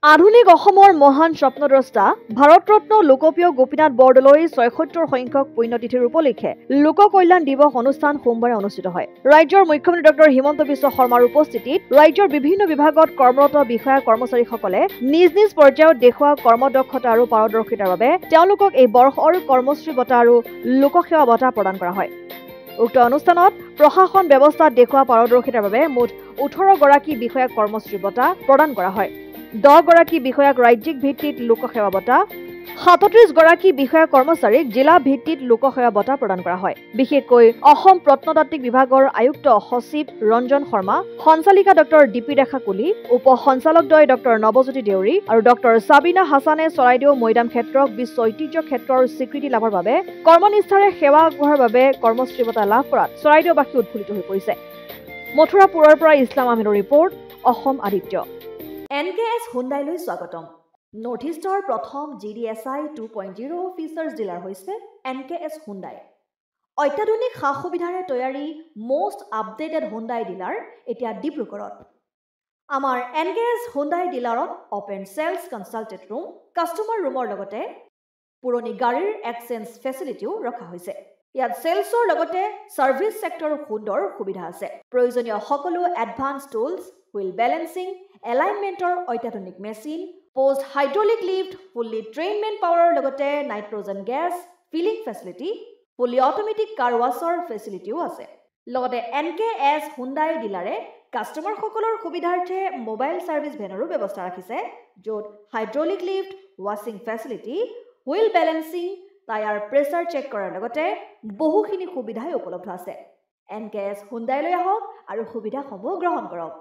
আধুনিক অসমৰ মহান স্বপ্নদ্ৰষ্টা ভাৰতৰত্ন লোকপ্ৰিয় গোপীনাথ বৰদলৈ ৭৬ সংখ্যক পুণ্যতিথিৰ উপলক্ষে লোক কল্যাণ দিৱস অনুষ্ঠান সোমবাৰে অনুষ্ঠিত হয়। ৰাজ্যৰ মুখ্যমন্ত্ৰী ডক্টৰ হিমন্ত বিশ্ব শৰ্মাৰ উপস্থিতিত ৰাজ্যৰ বিভিন্ন বিভাগত কৰ্মৰত বিষয়া কৰ্মচাৰীসকলে নিজ নিজ পৰ্যায়ত দেখুওৱা কৰ্মদক্ষতা আৰু পাৰদৰ্শিতাৰ বাবে তেওঁলোকক এই বৰ্ষৰ কৰ্মশ্ৰী বঁটা আৰু লোকসেৱা বঁটা প্ৰদান কৰা হয়। উক্ত অনুষ্ঠানত প্ৰশাসন ব্যৱস্থাত দেখুওৱা পাৰদৰ্শিতাৰ বাবে মুঠ ১৮ গৰাকী বিষয়াক কৰ্মশ্ৰী বঁটা প্ৰদান কৰা হয়। ১০ গৰাকী বিষয়াক ৰাজ্যিক ভিত্তিত লোকসেৱা বঁটা, ৩৭ গৰাকী বিষয়া কৰ্মচাৰীক জিলা ভিত্তিত লোকসেৱা বঁটা প্ৰদান কৰা হয়। বিশেষকৈ অসম প্ৰত্নতাত্ত্বিক বিভাগৰ আয়ুক্ত সচিব ৰঞ্জন শৰ্মা, সঞ্চালিকা ডক্টৰ দীপী ৰেখা কুলি, উপ সঞ্চালকদ্বয় ডক্টৰ নৱজ্যোতি দেউৰী আৰু ডক্টৰ সাবিনা হাছানে চৰাইদেউ মৈদাম ক্ষেত্ৰক বিশ্ব ঐতিহ্য ক্ষেত্ৰৰ স্বীকৃতি লাভৰ বাবে কৰ্মনিষ্ঠাৰে সেৱা আগবঢ়োৱাৰ বাবে কৰ্মশ্ৰী বঁটা লাভ কৰাত চৰাইদেউবাসী উৎফুল্লিত হৈ পৰিছে। মথুৰাপুৰৰ পৰা ইছলাম আহমেদৰ ৰিপৰ্ট, অসম আদিত্য। NKS হুণ্ডাইলৈ স্বাগতম। নৰ্থ ইষ্টৰ প্ৰথম GDSI 2.0 ফিচাৰ্ছ ডিলাৰ হৈছে NKS হুণ্ডাই। অত্যাধুনিক সা সুবিধাৰে তৈয়াৰী মষ্ট আপডেটেড হুণ্ডাই ডিলাৰ এতিয়া ডিব্ৰুগড়ত। আমাৰ NKS হুণ্ডাই ডিলাৰত open sales consulted room, customer ৰুমৰ লগতে পুৰণি গাড়ীৰ এক্সচেঞ্জ ফেচিলিটিও ৰখা হৈছে। ইয়াত চেলছৰ লগতে ছাৰ্ভিচ ছেক্টৰৰ সুন্দৰ সুবিধা আছে। প্ৰয়োজনীয় সকলো এডভান্স টুলছ, হুইল বেলেন্সিং, এলাইনমেণ্টৰ অত্যাধুনিক machine, post hydraulic lift, fully train men পাৱাৰৰ লগতে nitrogen gas filling facility, fully automatic car washer ফেচিলিটিও আছে। লগতে NKS হুণ্ডাই ডিলাৰে কাষ্টমাৰসকলৰ সুবিধাৰ্থে মোবাইল ছাৰ্ভিচ ভেনৰো ব্যৱস্থা ৰাখিছে, য'ত হাইড্ৰলিক লিফ্ট, ৱাছিং facility, wheel balancing, tyre pressure check কৰাৰ লগতে বহুখিনি সুবিধাই উপলব্ধ আছে। NKS হুণ্ডাইলৈ আহক আৰু সুবিধাসমূহ গ্ৰহণ কৰক।